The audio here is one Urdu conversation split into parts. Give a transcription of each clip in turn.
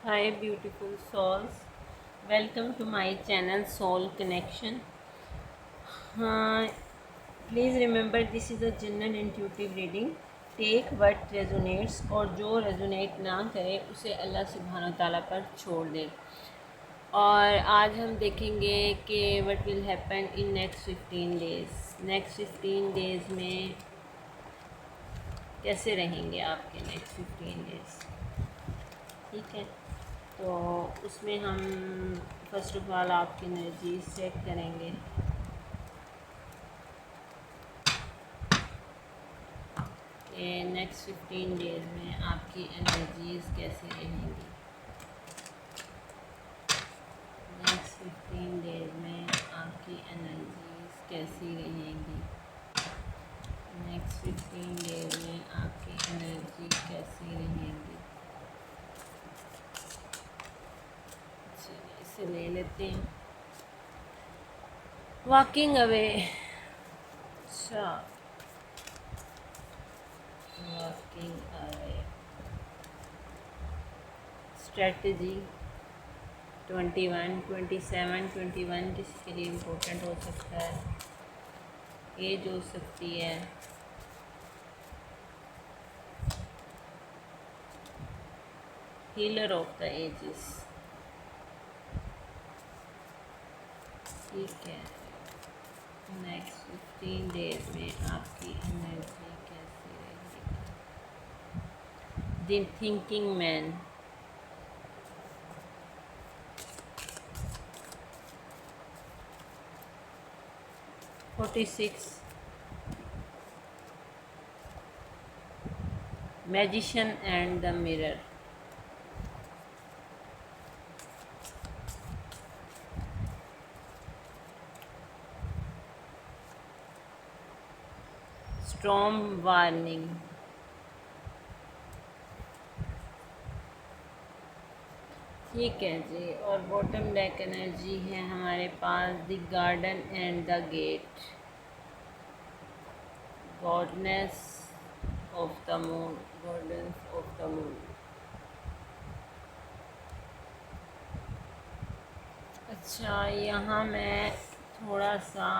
Hi, beautiful souls. Welcome to my channel Soul Connection. Uh, Please remember this is a general intuitive reading. Take what resonates اور جو resonate نہ کرے اسے اللہ سبحانہ و تعالیٰ پر چھوڑ دے. اور آج ہم دیکھیں گے کہ what will happen in next 15 days. Next 15 days میں کیسے رہیں گے آپ کے next 15 days. ٹھیک ہے، تو اس میں ہم فرسٹ آف آل آپ کی انرجیز چیک کریں گے کہ نیکسٹ 15 ڈیز میں آپ کی انرجیز کیسے رہیں گی. نیکسٹ 15 ڈیز میں آپ کی انرجیز کیسی رہیں گی. نیکسٹ 15 ڈیز میں آپ کی انرجی کیسی رہیں گی. چلیے اسے لے لیتے ہیں. واکنگ اوے. اچھا، واکنگ اوے. اسٹریٹجی 21 27 21 کسی کے لیے امپورٹنٹ ہو سکتا ہے. ایج ہو سکتی ہے. Healer of the edges. ٹھیک ہے، نیکسٹ 15 ڈیز میں آپ کی انرجی کیسی رہے گی. The thinking man. 46 magician and the mirror. Storm warning. ٹھیک ہے جی. اور باٹم ڈیک انرجی ہے ہمارے پاس the garden and the gate. Gardens of the moon. Gardens of the moon. اچھا، یہاں میں تھوڑا سا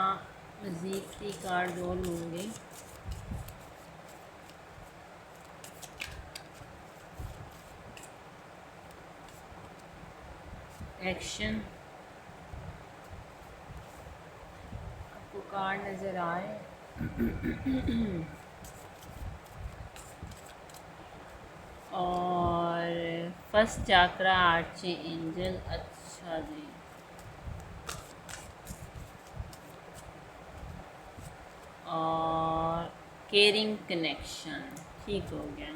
مزید کی کارڈ اور لوں گی. ایکشن. آپ کو کارڈ نظر آئے؟ اور فرسٹ چاکرا آرچی اینجل. اچھا جی. اور کیئرنگ کنیکشن. ٹھیک ہو گیا.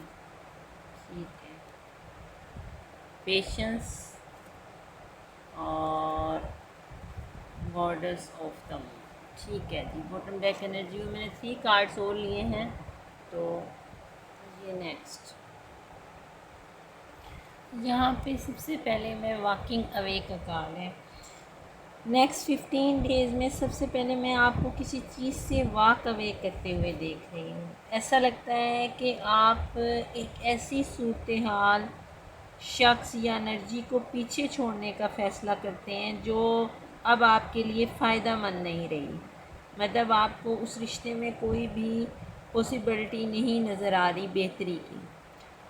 ٹھیک ہے. پیشنس اور گاڈس آف دا مون. ٹھیک ہے جی. باٹم ڈیک انرجی میں نے 3 کارڈس اور لیے ہیں. تو یہ نیکسٹ یہاں پہ سب سے پہلے میں واکنگ اوے کا کارڈ ہے. نیکسٹ 15 ڈیز میں سب سے پہلے میں آپ کو کسی چیز سے واک اوے کرتے ہوئے دیکھ رہی ہوں. ایسا لگتا ہے کہ آپ ایک ایسی صورتحال، شخص یا انرجی کو پیچھے چھوڑنے کا فیصلہ کرتے ہیں جو اب آپ کے لیے فائدہ مند نہیں رہی. مطلب آپ کو اس رشتے میں کوئی بھی پاسبلٹی نہیں نظر آ رہی بہتری کی.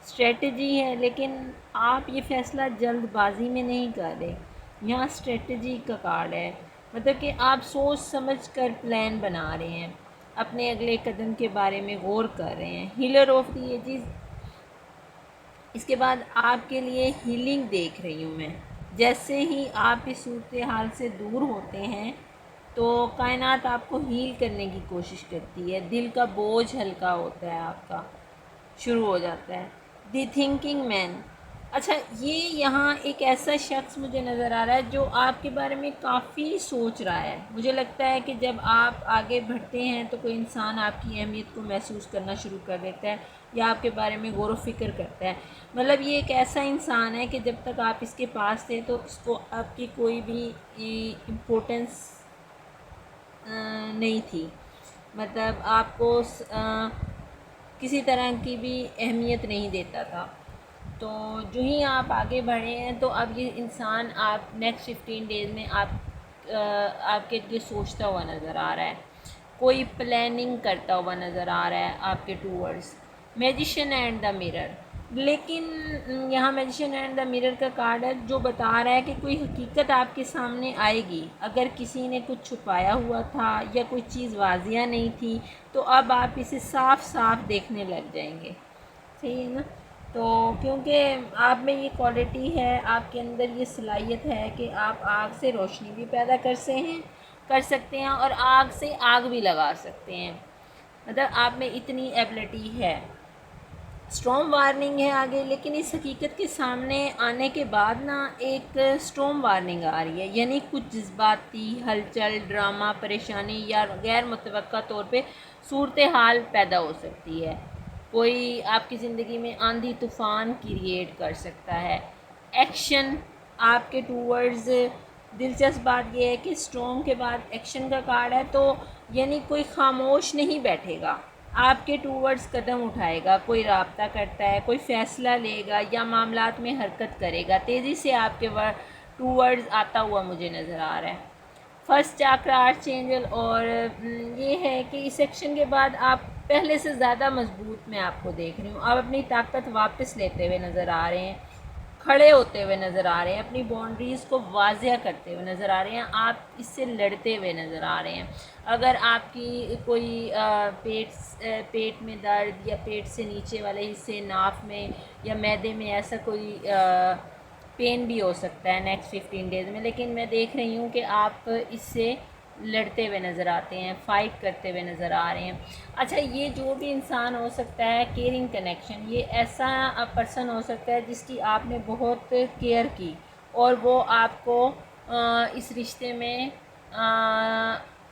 اسٹریٹجی ہے، لیکن آپ یہ فیصلہ جلد بازی میں نہیں کر رہے. یہاں اسٹریٹجی کا کارڈ ہے، مطلب کہ آپ سوچ سمجھ کر پلان بنا رہے ہیں، اپنے اگلے قدم کے بارے میں غور کر رہے ہیں. Healer of the ages. اس کے بعد آپ کے لیے ہیلنگ دیکھ رہی ہوں میں. جیسے ہی آپ اس صورتحال سے دور ہوتے ہیں تو کائنات آپ کو ہیل کرنے کی کوشش کرتی ہے. دل کا بوجھ ہلکا ہوتا ہے آپ کا، شروع ہو جاتا ہے. دی تھنکنگ مین. اچھا، یہ یہاں ایک ایسا شخص مجھے نظر آ رہا ہے جو آپ کے بارے میں کافی سوچ رہا ہے. مجھے لگتا ہے کہ جب آپ آگے بڑھتے ہیں تو کوئی انسان آپ کی اہمیت کو محسوس کرنا شروع کر دیتا ہے یا آپ کے بارے میں غور و فکر کرتا ہے. مطلب یہ ایک ایسا انسان ہے کہ جب تک آپ اس کے پاس تھے تو اس کو آپ کی کوئی بھی امپورٹنس نہیں تھی. مطلب آپ کو کسی طرح کی بھی اہمیت نہیں دیتا تھا. تو جو ہی آپ آگے بڑھے ہیں تو اب یہ انسان آپ نیکسٹ 15 ڈیز میں آپ کے لیے سوچتا ہوا نظر آ رہا ہے، کوئی پلاننگ کرتا ہوا نظر آ رہا ہے آپ کے towards. Magician and the mirror. لیکن یہاں میجیشین اینڈ دا مرر کا کارڈ ہے جو بتا رہا ہے کہ کوئی حقیقت آپ کے سامنے آئے گی. اگر کسی نے کچھ چھپایا ہوا تھا یا کوئی چیز واضح نہیں تھی تو اب آپ اسے صاف صاف دیکھنے لگ جائیں گے. صحیح ہے نا؟ تو کیونکہ آپ میں یہ کوالٹی ہے، آپ کے اندر یہ صلاحیت ہے کہ آپ آگ سے روشنی بھی پیدا کر سکتے ہیں اور آگ سے آگ بھی لگا سکتے ہیں. مطلب آپ میں اتنی ایبلٹی ہے. اسٹرام وارننگ ہے آگے، لیکن اس حقیقت کے سامنے آنے کے بعد نا ایک اسٹرام وارننگ آ رہی ہے، یعنی کچھ جذباتی ہلچل، ڈرامہ، پریشانی یا غیر متوقع طور پہ صورتحال پیدا ہو سکتی ہے. کوئی آپ کی زندگی میں آندھی طوفان کریٹ کر سکتا ہے. ایکشن آپ کے ٹورڈز. دلچسپ بات یہ ہے کہ اسٹرام کے بعد ایکشن کا کارڈ ہے، تو یعنی کوئی خاموش نہیں بیٹھے گا، آپ کے ٹورڈز قدم اٹھائے گا، کوئی رابطہ کرتا ہے، کوئی فیصلہ لے گا یا معاملات میں حرکت کرے گا. تیزی سے آپ کے ٹورڈز آتا ہوا مجھے نظر آ رہا ہے. فرسٹ چاکر آرچ اینجل، اور یہ ہے کہ اس ایکشن کے بعد آپ پہلے سے زیادہ مضبوط میں آپ کو دیکھ رہی ہوں. آپ اپنی طاقت واپس لیتے ہوئے نظر آ رہے ہیں، کھڑے ہوتے ہوئے نظر آ رہے ہیں، اپنی باؤنڈریز کو واضح کرتے ہوئے نظر آ رہے ہیں، آپ اس سے لڑتے ہوئے نظر آ رہے ہیں. اگر آپ کی کوئی پیٹ میں درد یا پیٹ سے نیچے والے حصے ناف میں یا معدے میں ایسا کوئی پین بھی ہو سکتا ہے نیکسٹ 15 ڈیز میں، لیکن میں دیکھ رہی ہوں کہ آپ اس سے لڑتے ہوئے نظر آتے ہیں، فائٹ کرتے ہوئے نظر آ رہے ہیں. اچھا، یہ جو بھی انسان ہو سکتا ہے کیئرنگ کنیکشن، یہ ایسا پرسن ہو سکتا ہے جس کی آپ نے بہت کیئر کی اور وہ آپ کو اس رشتے میں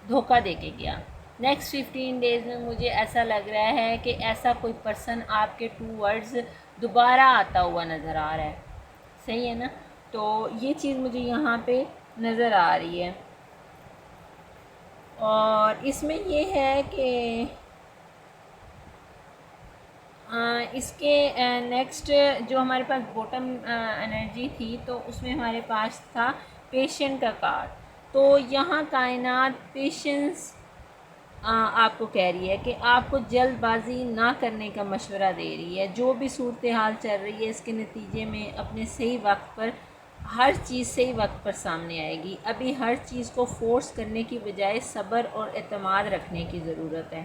دھوکہ دے کے گیا. نیکسٹ 15 ڈیز میں مجھے ایسا لگ رہا ہے کہ ایسا کوئی پرسن آپ کے ٹورڈز دوبارہ آتا ہوا نظر آ رہا ہے. صحیح ہے نا؟ تو یہ چیز مجھے یہاں پہ نظر آ رہی ہے. اور اس میں یہ ہے کہ اس کے نیکسٹ جو ہمارے پاس بوٹم انرجی تھی تو اس میں ہمارے پاس تھا پیشنٹ کا کارڈ. تو یہاں کائنات پیشنس آپ کو کہہ رہی ہے کہ آپ کو جلد بازی نہ کرنے کا مشورہ دے رہی ہے. جو بھی صورتحال چل رہی ہے اس کے نتیجے میں اپنے صحیح وقت پر ہر چیز صحیح وقت پر سامنے آئے گی. ابھی ہر چیز کو فورس کرنے کی بجائے صبر اور اعتماد رکھنے کی ضرورت ہے.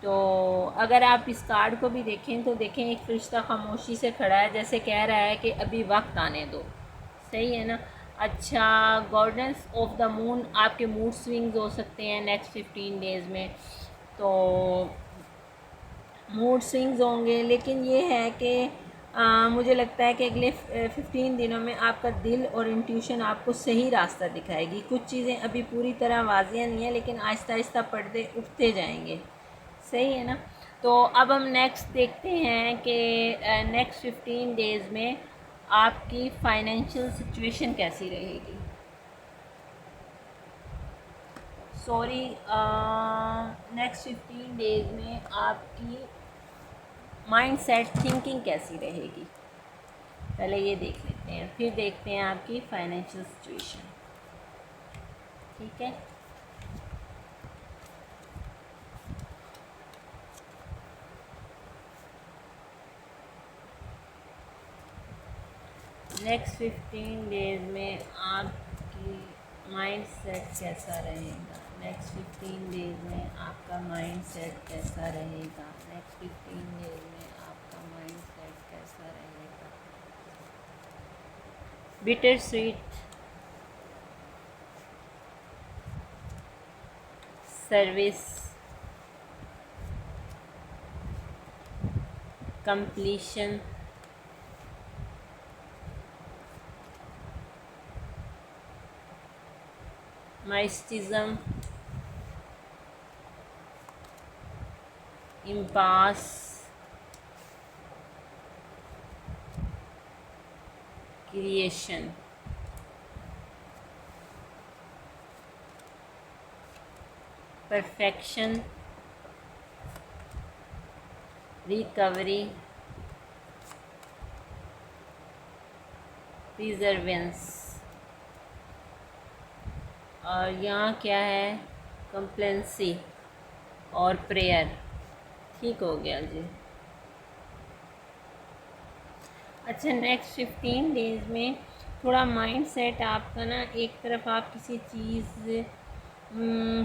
تو اگر آپ اس کارڈ کو بھی دیکھیں تو دیکھیں ایک فرشتہ خاموشی سے کھڑا ہے، جیسے کہہ رہا ہے کہ ابھی وقت آنے دو. صحیح ہے نا؟ اچھا، گارڈنس آف دا مون، آپ کے موڈ سوئنگز ہو سکتے ہیں نیکسٹ 15 ڈیز میں. تو موڈ سوئنگز ہوں گے، لیکن یہ ہے کہ مجھے لگتا ہے کہ اگلے 15 دنوں میں آپ کا دل اور انٹیوشن آپ کو صحیح راستہ دکھائے گی. کچھ چیزیں ابھی پوری طرح واضح نہیں ہیں، لیکن آہستہ آہستہ پردے اٹھتے جائیں گے. صحیح ہے نا؟ تو اب ہم نیکسٹ دیکھتے ہیں کہ نیکسٹ 15 ڈیز میں آپ کی فائنینشیل سچویشن کیسی رہے گی. نیکسٹ 15 ڈیز میں آپ کی مائنڈ سیٹ تھنکنگ کیسی رہے گی. پہلے یہ دیکھ لیتے ہیں، پھر دیکھتے ہیں آپ کی فائنینشیل سچویشن. ٹھیک ہے؟ نیکسٹ 15 ڈیز میں آپ کی مائنڈ سیٹ کیسا رہے گا. نیکسٹ 15 ڈیز میں آپ کا مائنڈ سیٹ کیسا رہے گا. نیکسٹ 15 ڈیز میں آپ کا مائنڈ سیٹ کیسا رہے گا. Bittersweet, service, completion, mysticism, impasse, creation. Perfection, recovery, perseverance, اور یہاں کیا ہے کمپلنسی اور پریئر. ٹھیک ہو گیا جی. اچھا نیکسٹ 15 ڈیز میں تھوڑا مائنڈ سیٹ آپ کا نا، ایک طرف آپ کسی چیز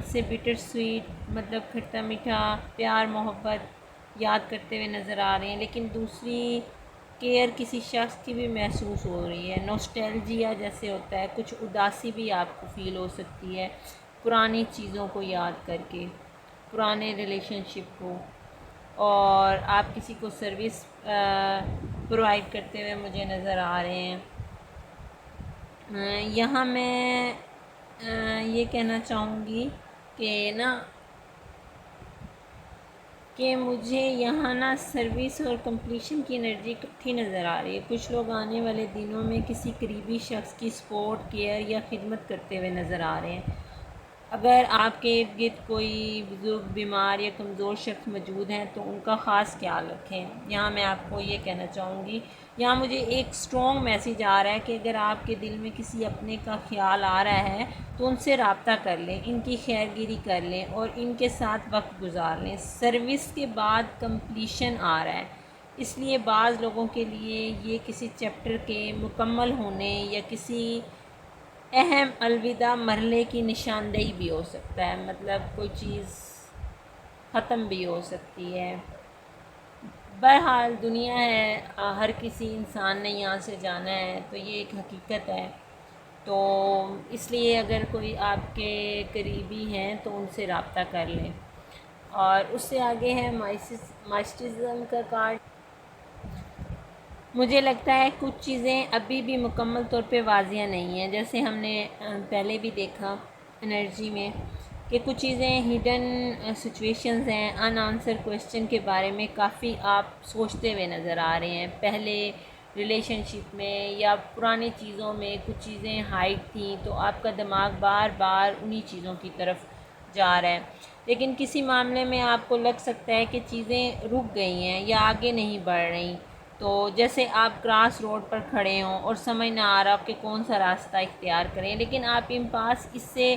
سے بٹر سویٹ مطلب کھٹا میٹھا پیار محبت یاد کرتے ہوئے نظر آ رہے ہیں، لیکن دوسری کیئر کسی شخص کی بھی محسوس ہو رہی ہے. نوسٹیلجیا جیسے ہوتا ہے، کچھ اداسی بھی آپ کو فیل ہو سکتی ہے پرانی چیزوں کو یاد کر کے، پرانے ریلیشن شپ کو. اور آپ کسی کو سروس پرووائڈ کرتے ہوئے مجھے نظر آ رہے ہیں. یہاں میں یہ کہنا چاہوں گی کہ نا کہ مجھے یہاں نا سروس اور کمپلیشن کی انرجی اکٹھی نظر آ رہی ہے. کچھ لوگ آنے والے دنوں میں کسی قریبی شخص کی سپورٹ کیئر یا خدمت کرتے ہوئے نظر آ رہے ہیں. اگر آپ کے ارد گرد کوئی بزرگ بیمار یا کمزور شخص موجود ہیں تو ان کا خاص خیال رکھیں. یہاں میں آپ کو یہ کہنا چاہوں گی، یہاں مجھے ایک اسٹرانگ میسیج آ رہا ہے کہ اگر آپ کے دل میں کسی اپنے کا خیال آ رہا ہے تو ان سے رابطہ کر لیں، ان کی خیر گیری کر لیں اور ان کے ساتھ وقت گزار لیں. سروس کے بعد کمپلیشن آ رہا ہے، اس لیے بعض لوگوں کے لیے یہ کسی چیپٹر کے مکمل ہونے یا کسی اہم الوداع مرحلے کی نشاندہی بھی ہو سکتا ہے. مطلب کوئی چیز ختم بھی ہو سکتی ہے. بہرحال دنیا ہے، ہر کسی انسان نے یہاں سے جانا ہے، تو یہ ایک حقیقت ہے. تو اس لیے اگر کوئی آپ کے قریبی ہیں تو ان سے رابطہ کر لیں. اور اس سے آگے ہے مائسٹزم کا کارڈ. مجھے لگتا ہے کچھ چیزیں ابھی بھی مکمل طور پہ واضح نہیں ہیں، جیسے ہم نے پہلے بھی دیکھا انرجی میں کہ کچھ چیزیں ہڈن سچویشنز ہیں، ان آنسر کویسچن کے بارے میں کافی آپ سوچتے ہوئے نظر آ رہے ہیں. پہلے ریلیشن شپ میں یا پرانی چیزوں میں کچھ چیزیں ہائڈ تھیں تو آپ کا دماغ بار بار انہی چیزوں کی طرف جا رہا ہے. لیکن کسی معاملے میں آپ کو لگ سکتا ہے کہ چیزیں رک گئی ہیں یا آگے نہیں بڑھ رہی. تو جیسے آپ کراس روڈ پر کھڑے ہوں اور سمجھ نہ آ رہا کہ کون سا راستہ اختیار کریں، لیکن آپ امپاس اس سے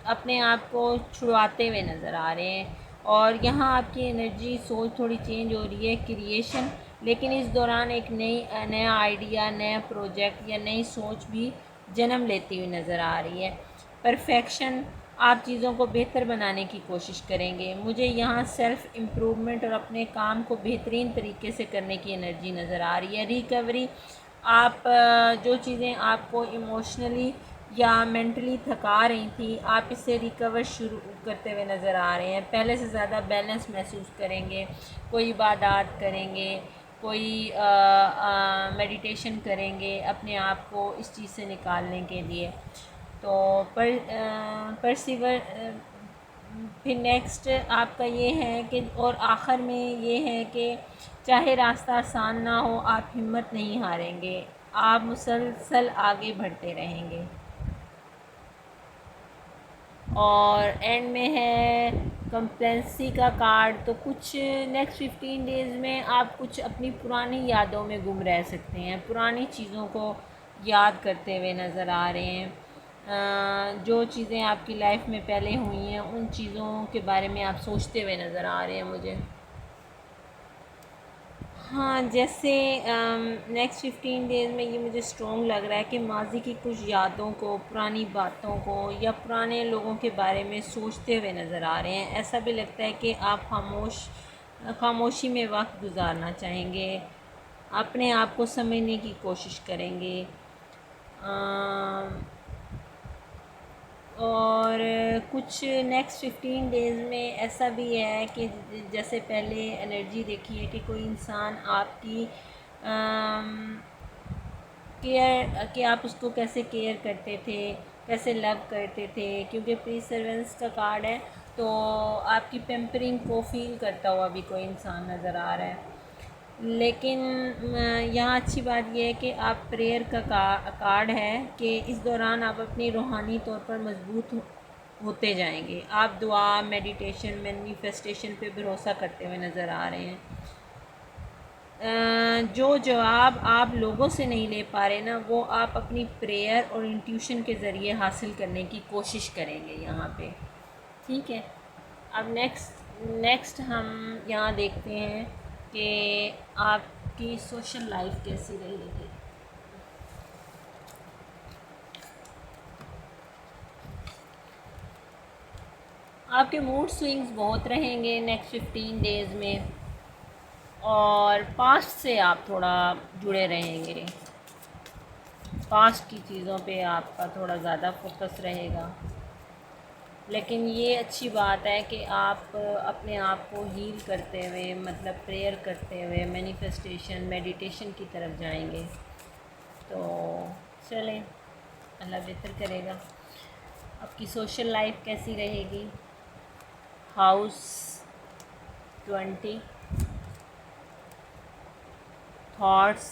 اپنے آپ کو چھڑواتے ہوئے نظر آ رہے ہیں. اور یہاں آپ کی انرجی سوچ تھوڑی چینج ہو رہی ہے، کریشن، لیکن اس دوران ایک نیا آئیڈیا، نیا پروجیکٹ یا نئی سوچ بھی جنم لیتی ہوئی نظر آ رہی ہے. پرفیکشن، آپ چیزوں کو بہتر بنانے کی کوشش کریں گے. مجھے یہاں سیلف امپرومنٹ اور اپنے کام کو بہترین طریقے سے کرنے کی انرجی نظر آ رہی ہے. ریکوری، آپ جو چیزیں آپ کو ایموشنلی یا مینٹلی تھکا رہی تھیں، آپ اس سے ریکور شروع کرتے ہوئے نظر آ رہے ہیں. پہلے سے زیادہ بیلنس محسوس کریں گے، کوئی عبادات کریں گے، کوئی میڈیٹیشن کریں گے اپنے آپ کو اس چیز سے نکالنے کے لیے. تو پرسیور. پھر نیکسٹ آپ کا یہ ہے کہ اور آخر میں یہ ہے کہ چاہے راستہ آسان نہ ہو، آپ ہمت نہیں ہاریں گے، آپ مسلسل آگے بڑھتے رہیں گے. اور اینڈ میں ہے کمپلنسی کا کارڈ. تو کچھ نیکسٹ 15 ڈیز میں آپ کچھ اپنی پرانی یادوں میں گم رہ سکتے ہیں، پرانی چیزوں کو یاد کرتے ہوئے نظر آ رہے ہیں. جو چیزیں آپ کی لائف میں پہلے ہوئی ہیں ان چیزوں کے بارے میں آپ سوچتے ہوئے نظر آ رہے ہیں مجھے. ہاں جیسے نیکسٹ 15 ڈیز میں یہ مجھے اسٹرانگ لگ رہا ہے کہ ماضی کی کچھ یادوں کو، پرانی باتوں کو یا پرانے لوگوں کے بارے میں سوچتے ہوئے نظر آ رہے ہیں. ایسا بھی لگتا ہے کہ آپ خاموشی میں وقت گزارنا چاہیں گے، اپنے آپ کو سمجھنے کی کوشش کریں گے. اور کچھ نیکسٹ 15 ڈیز میں ایسا بھی ہے کہ جیسے پہلے انرجی دیکھی ہے کہ کوئی انسان آپ کی کیئر، کہ آپ اس کو کیسے کیئر کرتے تھے، کیسے لو کرتے تھے، کیونکہ پری سرونس کا کارڈ ہے تو آپ کی پیمپرنگ کو فیل کرتا ہوا بھی کوئی انسان نظر آ رہا ہے. لیکن یہاں اچھی بات یہ ہے کہ آپ پریئر کا کارڈ ہے کہ اس دوران آپ اپنی روحانی طور پر مضبوط ہوتے جائیں گے. آپ دعا، میڈیٹیشن، مینیفیسٹیشن پہ بھروسہ کرتے ہوئے نظر آ رہے ہیں. جو جواب آپ لوگوں سے نہیں لے پا رہے نا، وہ آپ اپنی پریئر اور انٹیوشن کے ذریعے حاصل کرنے کی کوشش کریں گے یہاں پہ، ٹھیک ہے۔ اب نیکسٹ ہم یہاں دیکھتے ہیں کہ آپ کی سوشل لائف کیسی رہے گی۔ آپ کے موڈ سوئنگز بہت رہیں گے نیکسٹ 15 ڈیز میں، اور پاسٹ سے آپ تھوڑا جڑے رہیں گے، پاسٹ کی چیزوں پہ آپ کا تھوڑا زیادہ فوکس رہے گا، لیکن یہ اچھی بات ہے کہ آپ اپنے آپ کو ہیل کرتے ہوئے، مطلب پریئر کرتے ہوئے مینیفیسٹیشن میڈیٹیشن کی طرف جائیں گے، تو چلیں اللہ بہتر کرے گا۔ آپ کی سوشل لائف کیسی رہے گی؟ House 20، thoughts,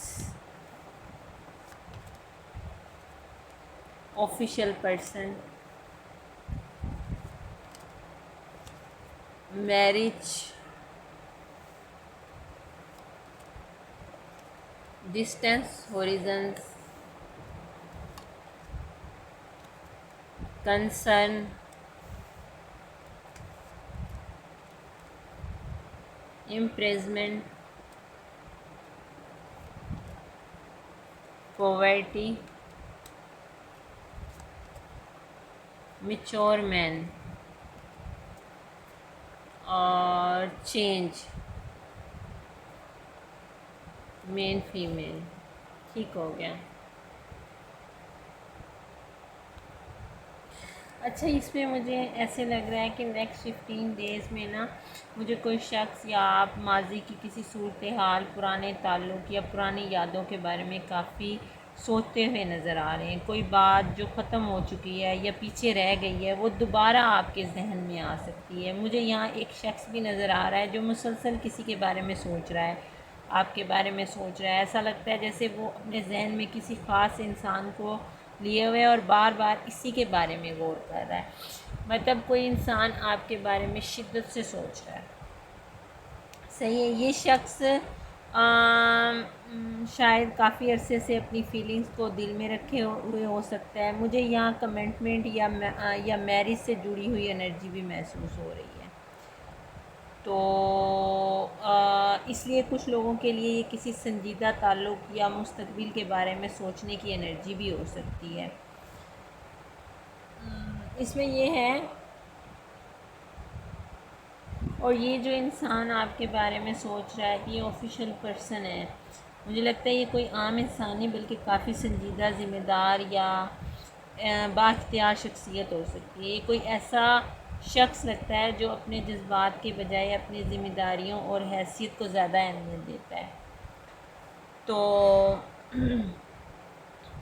official person, marriage, distance horizons, concern, imprisonment, poverty, mature man, اور چینج، مین فیمیل، ٹھیک ہو گیا۔ اچھا، اس میں مجھے ایسے لگ رہا ہے کہ نیکسٹ 15 ڈیز میں نا مجھے کوئی شخص یا آپ ماضی کی کسی صورتحال، پرانے تعلق یا پرانی یادوں کے بارے میں کافی سوچتے ہوئے نظر آ رہے ہیں۔ کوئی بات جو ختم ہو چکی ہے یا پیچھے رہ گئی ہے وہ دوبارہ آپ کے ذہن میں آ سکتی ہے۔ مجھے یہاں ایک شخص بھی نظر آ رہا ہے جو مسلسل کسی کے بارے میں سوچ رہا ہے، آپ کے بارے میں سوچ رہا ہے۔ ایسا لگتا ہے جیسے وہ اپنے ذہن میں کسی خاص انسان کو لیے ہوئے اور بار بار اسی کے بارے میں غور کر رہا ہے، مطلب کوئی انسان آپ کے بارے میں شدت سے سوچ رہا ہے، صحیح ہے۔ یہ شخص شاید کافی عرصے سے اپنی فیلنگز کو دل میں رکھے ہوئے ہو سکتا ہے۔ مجھے یہاں کمٹمنٹ یا میرج سے جڑی ہوئی انرجی بھی محسوس ہو رہی ہے، تو اس لیے کچھ لوگوں کے لیے یہ کسی سنجیدہ تعلق یا مستقبل کے بارے میں سوچنے کی انرجی بھی ہو سکتی ہے۔ اس میں یہ ہے، اور یہ جو انسان آپ کے بارے میں سوچ رہا ہے کہ یہ آفیشیل پرسن ہے، مجھے لگتا ہے یہ کوئی عام انسان نہیں بلکہ کافی سنجیدہ، ذمہ دار یا بااختیار شخصیت ہو سکتی ہے۔ یہ کوئی ایسا شخص لگتا ہے جو اپنے جذبات کے بجائے اپنی ذمہ داریوں اور حیثیت کو زیادہ اہمیت دیتا ہے۔ تو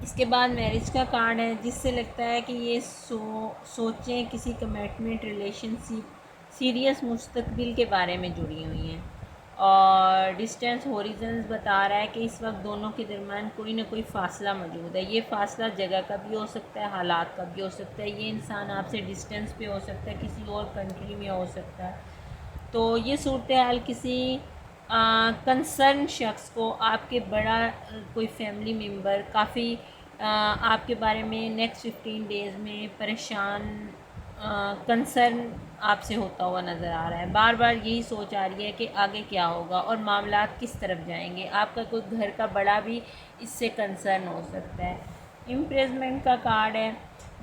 اس کے بعد میرج کا کارڈ ہے، جس سے لگتا ہے کہ یہ سوچیں کسی کمٹمنٹ، ریلیشن شپ، سیریس مستقبل کے بارے میں جڑی ہوئی ہیں، اور ڈسٹینس ہوريزنز بتا رہا ہے کہ اس وقت دونوں کے درمیان کوئی نہ کوئی فاصلہ موجود ہے۔ یہ فاصلہ جگہ کا بھی ہو سکتا ہے، حالات کا بھی ہو سکتا ہے، یہ انسان آپ سے ڈسٹینس پہ ہو سکتا ہے، کسی اور کنٹری میں ہو سکتا ہے۔ تو یہ صورتحال کسی کنسرن شخص کو، آپ کے بڑا کوئی فیملی ممبر کافی آپ کے بارے میں نیکسٹ 15 ڈیز میں پریشان، کنسرن آپ سے ہوتا ہوا نظر آ رہا ہے۔ بار بار یہی سوچ آ رہی ہے کہ آگے کیا ہوگا اور معاملات کس طرف جائیں گے۔ آپ کا کوئی گھر کا بڑا بھی اس سے کنسرن ہو سکتا ہے۔ امپریزمنٹ کا کارڈ ہے،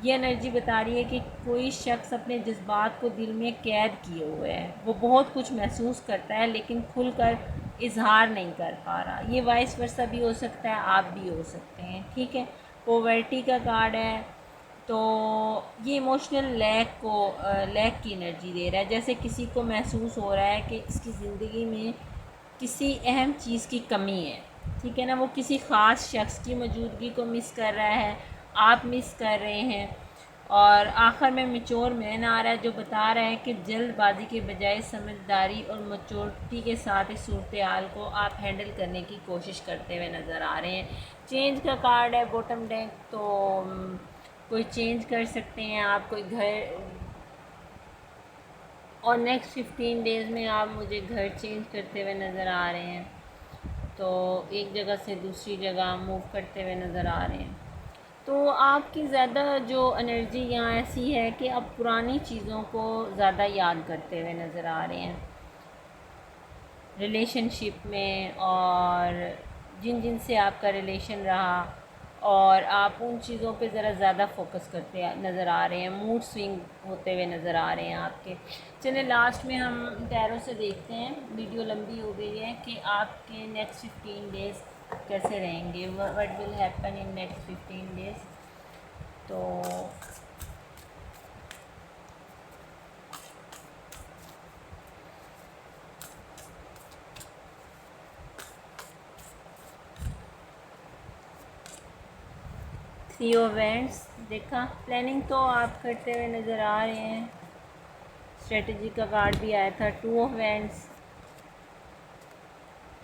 یہ انرجی بتا رہی ہے کہ کوئی شخص اپنے جذبات کو دل میں قید کیے ہوئے ہے، وہ بہت کچھ محسوس کرتا ہے لیکن کھل کر اظہار نہیں کر پا رہا۔ یہ وائس ورثہ بھی ہو سکتا ہے، آپ بھی ہو سکتے ہیں، ٹھیک ہے۔ پاورٹی کا کارڈ ہے، تو یہ ایموشنل لیک کی انرجی دے رہا ہے، جیسے کسی کو محسوس ہو رہا ہے کہ اس کی زندگی میں کسی اہم چیز کی کمی ہے، ٹھیک ہے نا، وہ کسی خاص شخص کی موجودگی کو مس کر رہا ہے، آپ مس کر رہے ہیں۔ اور آخر میں میچور مین آ رہا ہے جو بتا رہا ہے کہ جلد بازی کے بجائے سمجھداری اور میچورٹی کے ساتھ اس صورتحال کو آپ ہینڈل کرنے کی کوشش کرتے ہوئے نظر آ رہے ہیں۔ چینج کا کارڈ ہے باٹم ڈیک، تو کوئی چینج کر سکتے ہیں آپ، کوئی گھر، اور نیکسٹ 15 ڈیز میں آپ مجھے گھر چینج کرتے ہوئے نظر آ رہے ہیں۔ تو ایک جگہ سے دوسری جگہ موو کرتے ہوئے نظر آ رہے ہیں. تو آپ کی زیادہ جو انرجی یہاں ایسی ہے کہ آپ پرانی چیزوں کو زیادہ یاد کرتے ہوئے نظر آ رہے ہیں ریلیشن شپ میں، اور جن جن سے آپ کا ریلیشن رہا، اور آپ ان چیزوں پہ ذرا زیادہ فوکس کرتے نظر آ رہے ہیں. موڈ سوئنگ ہوتے ہوئے نظر آ رہے ہیں آپ کے. چلیں لاسٹ میں ہم ٹیرو سے دیکھتے ہیں، ویڈیو لمبی ہو گئی ہے، کہ آپ کے نیکسٹ 15 ڈیز کیسے رہیں گے، what will happen in next 15 days. تو 3 آف وینڈس دیکھا. پلاننگ تو آپ کرتے ہوئے نظر آ رہے ہیں. اسٹریٹجی کا کارڈ بھی آیا تھا. 2 آف وینڈس،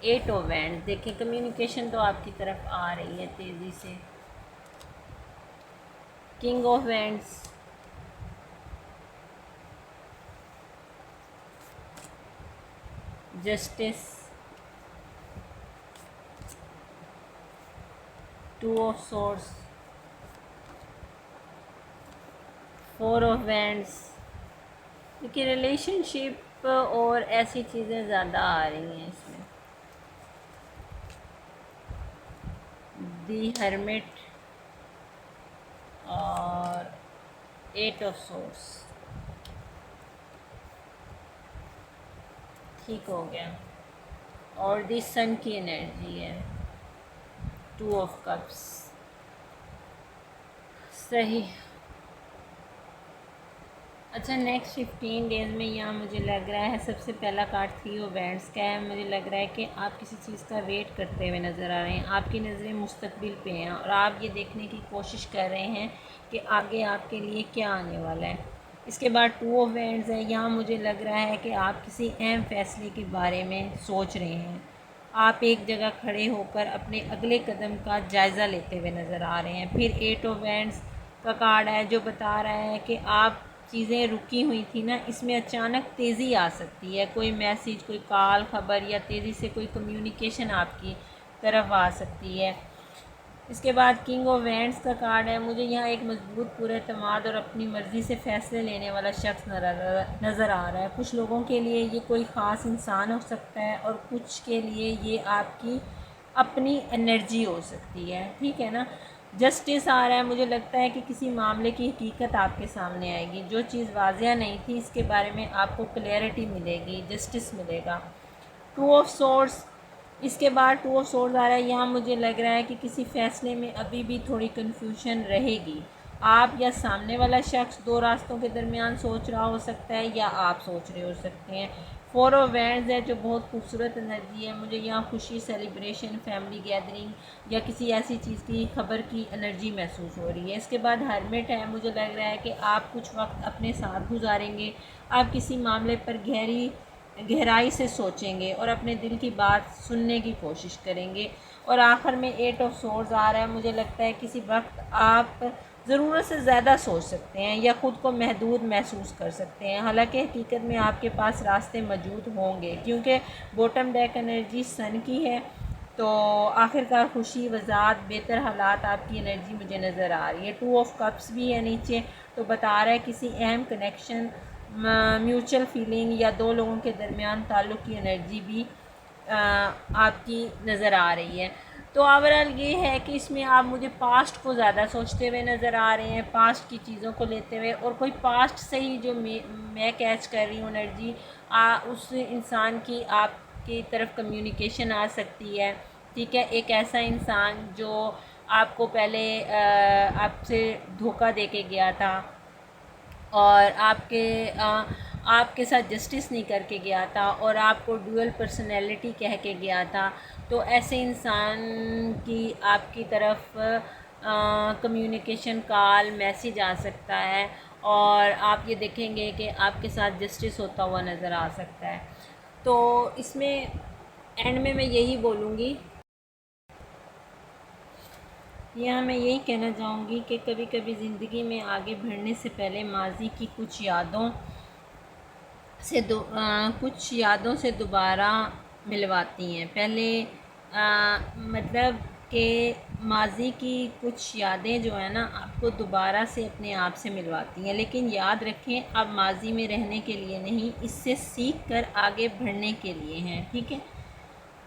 8 آف وینڈس. دیکھیں کمیونیکیشن تو آپ کی طرف آ رہی ہے تیزی سے. King of wands, justice, 2 of swords, 4 of wands. دیکھیے ریلیشن شپ اور ایسی چیزیں زیادہ آ رہی ہیں اس میں. دی ہرمٹ اور 8 آف سورڈس. ٹھیک ہو گیا. اور دی سن کی انرجی ہے، 2 آف کپس. صحیح. اچھا نیکسٹ 15 ڈیز میں یہاں مجھے لگ رہا ہے سب سے پہلا کارڈ 3 آف وینڈس کا ہے. مجھے لگ رہا ہے کہ آپ کسی چیز کا ویٹ کرتے ہوئے نظر آ رہے ہیں. آپ کی نظریں مستقبل پہ ہیں اور آپ یہ دیکھنے کی کوشش کر رہے ہیں کہ آگے آپ کے لیے کیا آنے والا ہے. اس کے بعد 2 آف وینڈس ہے. یہاں مجھے لگ رہا ہے کہ آپ کسی اہم فیصلے کے بارے میں سوچ رہے ہیں. آپ ایک جگہ کھڑے ہو کر اپنے اگلے قدم کا جائزہ لیتے ہوئے نظر آ رہے ہیں. پھر 8 آف وینڈس کا کارڈ ہے جو بتا رہا ہے کہ آپ چیزیں رکی ہوئی تھیں نا، اس میں اچانک تیزی آ سکتی ہے. کوئی میسیج، کوئی کال، خبر یا تیزی سے کوئی کمیونیکیشن آپ کی طرف آ سکتی ہے. اس کے بعد کنگ آف وینڈس کا کارڈ ہے. مجھے یہاں ایک مضبوط پورا اعتماد اور اپنی مرضی سے فیصلے لینے والا شخص نظر آ رہا ہے. کچھ لوگوں کے لیے یہ کوئی خاص انسان ہو سکتا ہے اور کچھ کے لیے یہ آپ کی اپنی انرجی ہو سکتی ہے. ٹھیک ہے نا. جسٹس آ رہا ہے. مجھے لگتا ہے کہ کسی معاملے کی حقیقت آپ کے سامنے آئے گی. جو چیز واضح نہیں تھی اس کے بارے میں آپ کو کلیئرٹی ملے گی، جسٹس ملے گا. 2 آف سورڈس. اس کے بعد 2 آف سورڈس آ رہا ہے. یہاں مجھے لگ رہا ہے کہ کسی فیصلے میں ابھی بھی تھوڑی کنفیوژن رہے گی. آپ یا سامنے والا شخص دو راستوں کے درمیان سوچ رہا ہو سکتا ہے یا آپ سوچ رہے ہو سکتے ہیں. 4 آف وینڈز ہے جو بہت خوبصورت انرجی ہے. مجھے یہاں خوشی، سیلیبریشن، فیملی گیدرنگ یا کسی ایسی چیز کی خبر کی انرجی محسوس ہو رہی ہے. اس کے بعد ہرمٹ ہے. مجھے لگ رہا ہے کہ آپ کچھ وقت اپنے ساتھ گزاریں گے. آپ کسی معاملے پر گہرائی سے سوچیں گے اور اپنے دل کی بات سننے کی کوشش کریں گے. اور آخر میں 8 آف سورڈز آ رہا ہے. مجھے لگتا ہے کسی وقت آپ ضرورت سے زیادہ سوچ سکتے ہیں یا خود کو محدود محسوس کر سکتے ہیں، حالانکہ حقیقت میں آپ کے پاس راستے موجود ہوں گے، کیونکہ باٹم ڈیک انرجی سن کی ہے. تو آخر کار خوشی، وضاحت، بہتر حالات آپ کی انرجی مجھے نظر آ رہی ہے. 2 آف کپس بھی ہے نیچے، تو بتا رہا ہے کسی اہم کنیکشن، میوچل فیلنگ یا دو لوگوں کے درمیان تعلق کی انرجی بھی آپ کی نظر آ رہی ہے. تو اوورآل یہ ہے کہ اس میں آپ مجھے پاسٹ کو زیادہ سوچتے ہوئے نظر آ رہے ہیں، پاسٹ کی چیزوں کو لیتے ہوئے، اور کوئی پاسٹ سے ہی جو میں کیچ کر رہی ہوں انرجی، اس انسان کی آپ کی طرف کمیونیکیشن آ سکتی ہے. ٹھیک ہے. ایک ایسا انسان جو آپ کو پہلے آپ سے دھوکہ دے کے گیا تھا اور آپ کے ساتھ جسٹس نہیں کر کے گیا تھا اور آپ کو ڈوئل پرسنالٹی کہہ کے گیا تھا، تو ایسے انسان کی آپ کی طرف کمیونیکیشن، کال، میسیج آ سکتا ہے اور آپ یہ دیکھیں گے کہ آپ کے ساتھ جسٹس ہوتا ہوا نظر آ سکتا ہے. تو اس میں اینڈ میں یہی بولوں گی، یہاں میں یہی کہنا چاہوں گی کہ کبھی کبھی زندگی میں آگے بڑھنے سے پہلے ماضی کی کچھ یادوں سے دوبارہ ملواتی ہیں. پہلے مطلب کہ ماضی کی کچھ یادیں جو ہیں نا آپ کو دوبارہ سے اپنے آپ سے ملواتی ہیں، لیکن یاد رکھیں آپ ماضی میں رہنے کے لیے نہیں، اس سے سیکھ کر آگے بڑھنے کے لیے ہیں، ٹھیک ہے؟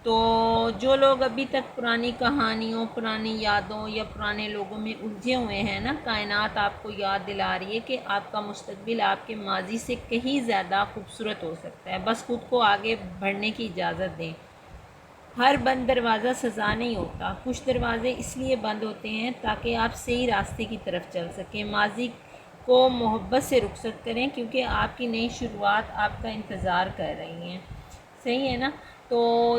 تو جو لوگ ابھی تک پرانی کہانیوں، پرانی یادوں یا پرانے لوگوں میں الجھے ہوئے ہیں نا، کائنات آپ کو یاد دلا رہی ہے کہ آپ کا مستقبل آپ کے ماضی سے کہیں زیادہ خوبصورت ہو سکتا ہے، بس خود کو آگے بڑھنے کی اجازت دیں۔ ہر بند دروازہ سزا نہیں ہوتا، کچھ دروازے اس لیے بند ہوتے ہیں تاکہ آپ صحیح راستے کی طرف چل سکیں۔ ماضی کو محبت سے رخصت کریں کیونکہ آپ کی نئی شروعات آپ کا انتظار کر رہی ہیں، صحیح ہے نا؟ تو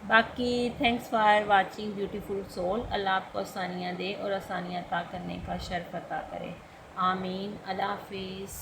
باقی thanks for watching beautiful soul. اللہ آپ کو آسانیاں دے اور آسانیاں عطا کرنے کا شرف عطا کرے، آمین۔ اللہ حافظ۔